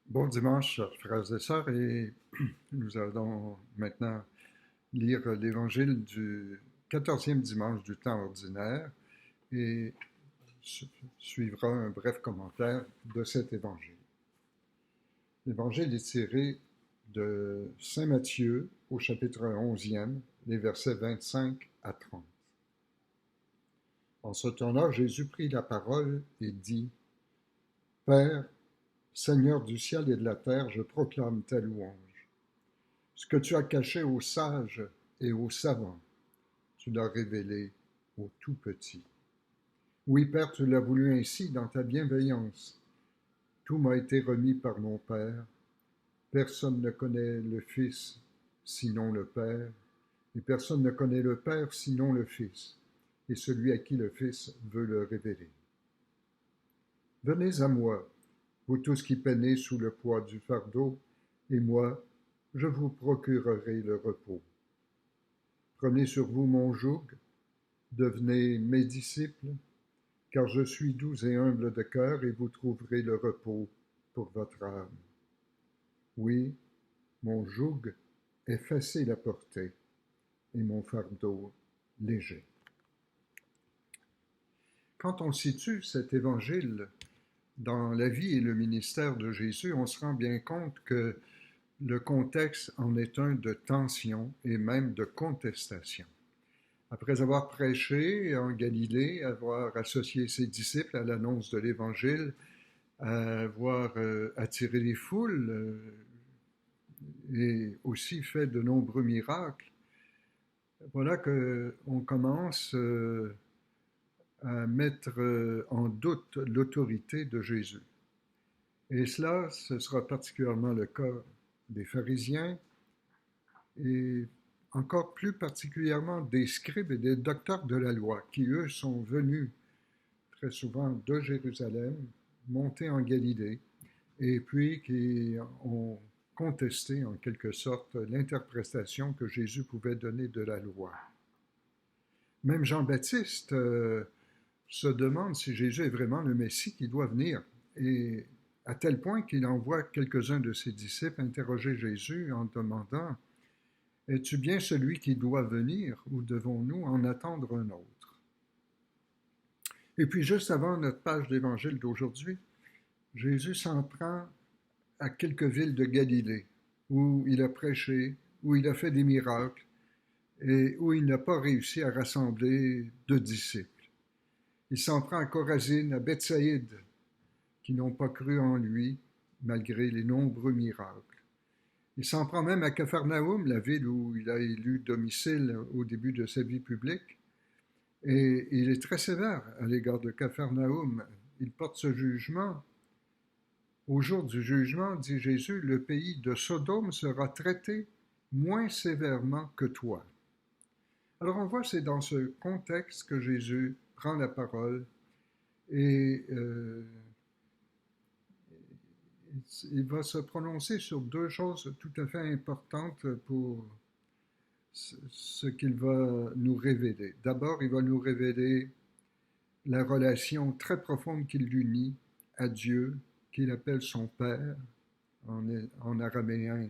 Bon dimanche, chers frères et sœurs, et nous allons maintenant lire l'évangile du 14e dimanche du temps ordinaire et suivra un bref commentaire de cet évangile. L'évangile est tiré de Saint Matthieu au chapitre 11e, les versets 25 à 30. En ce temps-là, Jésus prit la parole et dit: Père, Seigneur du ciel et de la terre, je proclame ta louange. Ce que tu as caché aux sages et aux savants, tu l'as révélé aux tout petits. Oui, Père, tu l'as voulu ainsi dans ta bienveillance. Tout m'a été remis par mon Père. Personne ne connaît le Fils sinon le Père, et personne ne connaît le Père sinon le Fils, et celui à qui le Fils veut le révéler. Venez à moi, vous tous qui peinez sous le poids du fardeau, et moi, je vous procurerai le repos. Prenez sur vous mon joug, devenez mes disciples, car je suis doux et humble de cœur, et vous trouverez le repos pour votre âme. Oui, mon joug est facile à porter, et mon fardeau léger. Quand on situe cet évangile dans la vie et le ministère de Jésus, on se rend bien compte que le contexte en est un de tension et même de contestation. Après avoir prêché en Galilée, avoir associé ses disciples à l'annonce de l'Évangile, avoir attiré les foules et aussi fait de nombreux miracles, voilà qu'on commence à mettre en doute l'autorité de Jésus. Et cela, ce sera particulièrement le cas des pharisiens et encore plus particulièrement des scribes et des docteurs de la loi, qui eux sont venus très souvent de Jérusalem, montés en Galilée, et puis qui ont contesté en quelque sorte l'interprétation que Jésus pouvait donner de la loi. Même Jean-Baptiste se demande si Jésus est vraiment le Messie qui doit venir, et à tel point qu'il envoie quelques-uns de ses disciples interroger Jésus en demandant: Es-tu bien celui qui doit venir, ou devons-nous en attendre un autre? Et puis juste avant notre page d'évangile d'aujourd'hui, Jésus s'en prend à quelques villes de Galilée, où il a prêché, où il a fait des miracles, et où il n'a pas réussi à rassembler de disciples. Il s'en prend à Chorazine, à Bethsaïde, qui n'ont pas cru en lui, malgré les nombreux miracles. Il s'en prend même à Capharnaüm, la ville où il a élu domicile au début de sa vie publique, et il est très sévère à l'égard de Capharnaüm. Il porte ce jugement. Au jour du jugement, dit Jésus, le pays de Sodome sera traité moins sévèrement que toi. Alors on voit, c'est dans ce contexte que Jésus prend la parole et il va se prononcer sur deux choses tout à fait importantes pour ce qu'il va nous révéler. D'abord, il va nous révéler la relation très profonde qui l'unit à Dieu, qu'il appelle son Père, en araméen,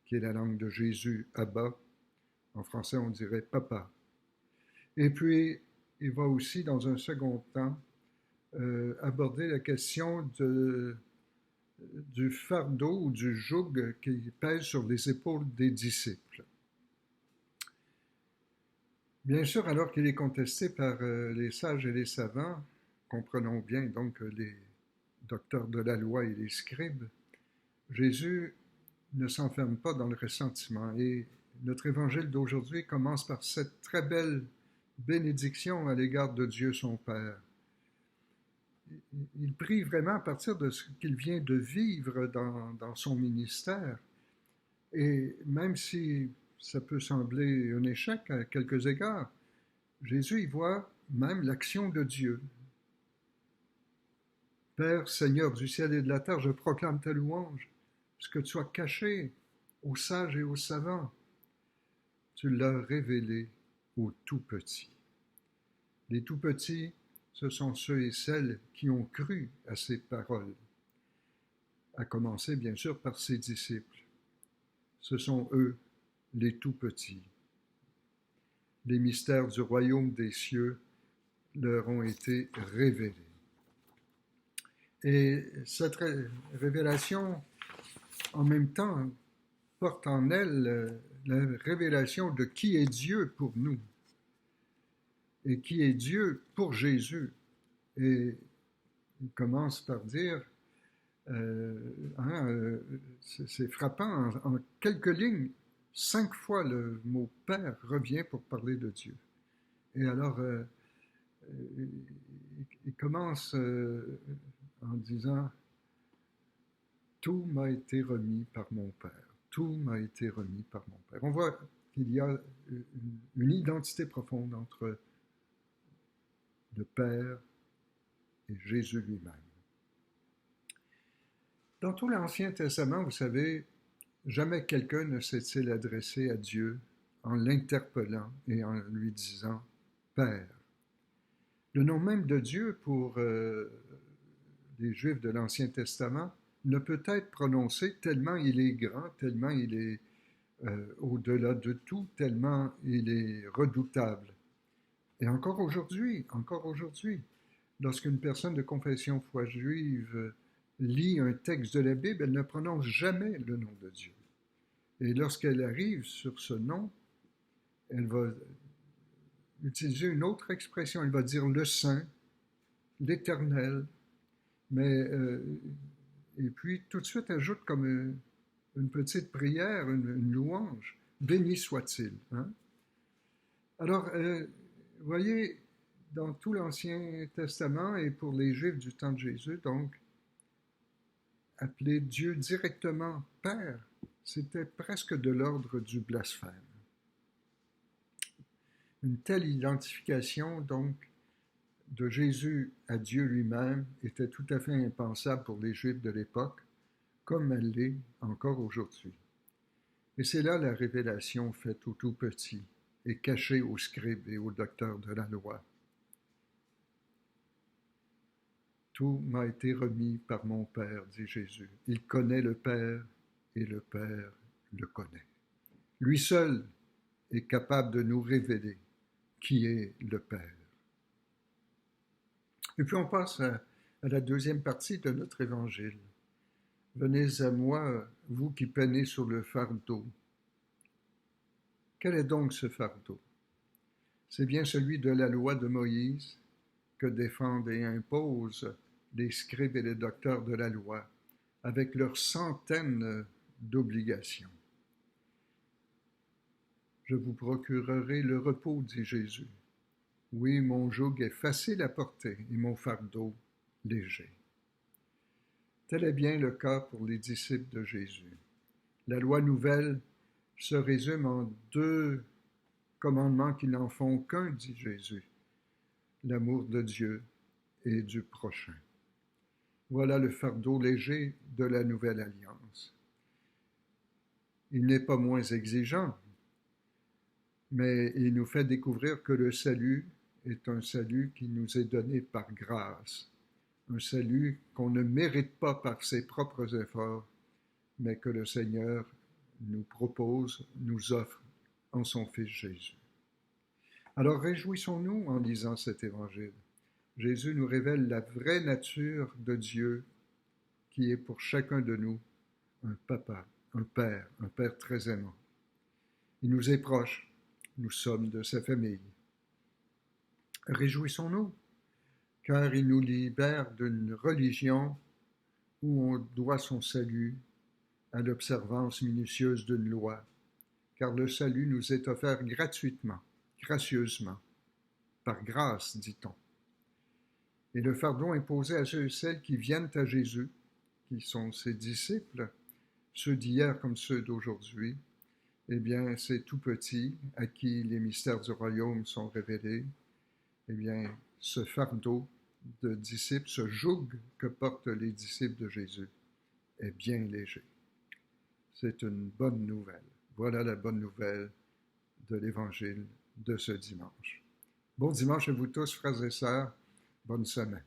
qui est la langue de Jésus, Abba. En français, on dirait Papa. Et puis, il va aussi, dans un second temps, aborder la question du fardeau ou du joug qui pèse sur les épaules des disciples. Bien sûr, alors qu'il est contesté par les sages et les savants, comprenons bien donc les docteurs de la loi et les scribes, Jésus ne s'enferme pas dans le ressentiment. Et notre évangile d'aujourd'hui commence par cette très belle bénédiction à l'égard de Dieu son Père. Il prie vraiment à partir de ce qu'il vient de vivre dans son ministère. Et même si ça peut sembler un échec à quelques égards, Jésus y voit même l'action de Dieu. Père, Seigneur du ciel et de la terre, je proclame ta louange, ce que tu as caché aux sages et aux savants. Tu l'as révélé aux tout petits. Les tout petits, ce sont ceux et celles qui ont cru à ces paroles. à commencer bien sûr par ses disciples. Ce sont eux, les tout-petits. Les mystères du royaume des cieux leur ont été révélés. Et cette révélation, en même temps, porte en elle la révélation de qui est Dieu pour nous et qui est Dieu pour Jésus. Et il commence par dire, c'est frappant, en quelques lignes, 5 fois le mot Père revient pour parler de Dieu. Et alors, il commence en disant, tout m'a été remis par mon Père. Tout m'a été remis par mon Père. On voit qu'il y a une identité profonde entre le Père et Jésus lui-même. Dans tout l'Ancien Testament, vous savez, jamais quelqu'un ne s'est-il adressé à Dieu en l'interpellant et en lui disant « Père ». Le nom même de Dieu pour les Juifs de l'Ancien Testament ne peut être prononcé tellement il est grand, tellement il est au-delà de tout, tellement il est redoutable. Et encore aujourd'hui, lorsqu'une personne de confession foi juive lit un texte de la Bible, elle ne prononce jamais le nom de Dieu. Et lorsqu'elle arrive sur ce nom, elle va utiliser une autre expression, elle va dire le Saint, l'Éternel, mais et puis tout de suite ajoute comme une petite prière, une louange, béni soit-il. Hein? Alors, vous voyez, dans tout l'Ancien Testament et pour les Juifs du temps de Jésus, donc, appeler Dieu directement Père, c'était presque de l'ordre du blasphème. Une telle identification, donc, de Jésus à Dieu lui-même était tout à fait impensable pour les Juifs de l'époque, comme elle l'est encore aujourd'hui. Et c'est là la révélation faite aux tout petits et cachée aux scribes et aux docteurs de la loi. Tout m'a été remis par mon Père, dit Jésus. Il connaît le Père et le Père le connaît. Lui seul est capable de nous révéler qui est le Père. Et puis on passe à la deuxième partie de notre évangile. Venez à moi, vous qui peinez sur le fardeau. Quel est donc ce fardeau? C'est bien celui de la loi de Moïse que défendent et imposent les scribes et les docteurs de la loi avec leurs centaines d'obligations. Je vous procurerai le repos, dit Jésus. Oui, mon joug est facile à porter et mon fardeau léger. Tel est bien le cas pour les disciples de Jésus. La loi nouvelle se résume en 2 commandements qui n'en font qu'un, dit Jésus, l'amour de Dieu et du prochain. Voilà le fardeau léger de la nouvelle alliance. Il n'est pas moins exigeant, mais il nous fait découvrir que le salut est un salut qui nous est donné par grâce, un salut qu'on ne mérite pas par ses propres efforts, mais que le Seigneur nous propose, nous offre en son Fils Jésus. Alors réjouissons-nous en lisant cet évangile. Jésus nous révèle la vraie nature de Dieu qui est pour chacun de nous un papa, un père très aimant. Il nous est proche, nous sommes de sa famille. Réjouissons-nous, car il nous libère d'une religion où on doit son salut à l'observance minutieuse d'une loi, car le salut nous est offert gratuitement, gracieusement, par grâce, dit-on. Et le fardeau imposé à ceux et celles qui viennent à Jésus, qui sont ses disciples, ceux d'hier comme ceux d'aujourd'hui, eh bien, ces tout petits à qui les mystères du royaume sont révélés, eh bien, ce fardeau de disciples, ce joug que portent les disciples de Jésus est bien léger. C'est une bonne nouvelle. Voilà la bonne nouvelle de l'Évangile de ce dimanche. Bon dimanche à vous tous, frères et sœurs. Bonne semaine.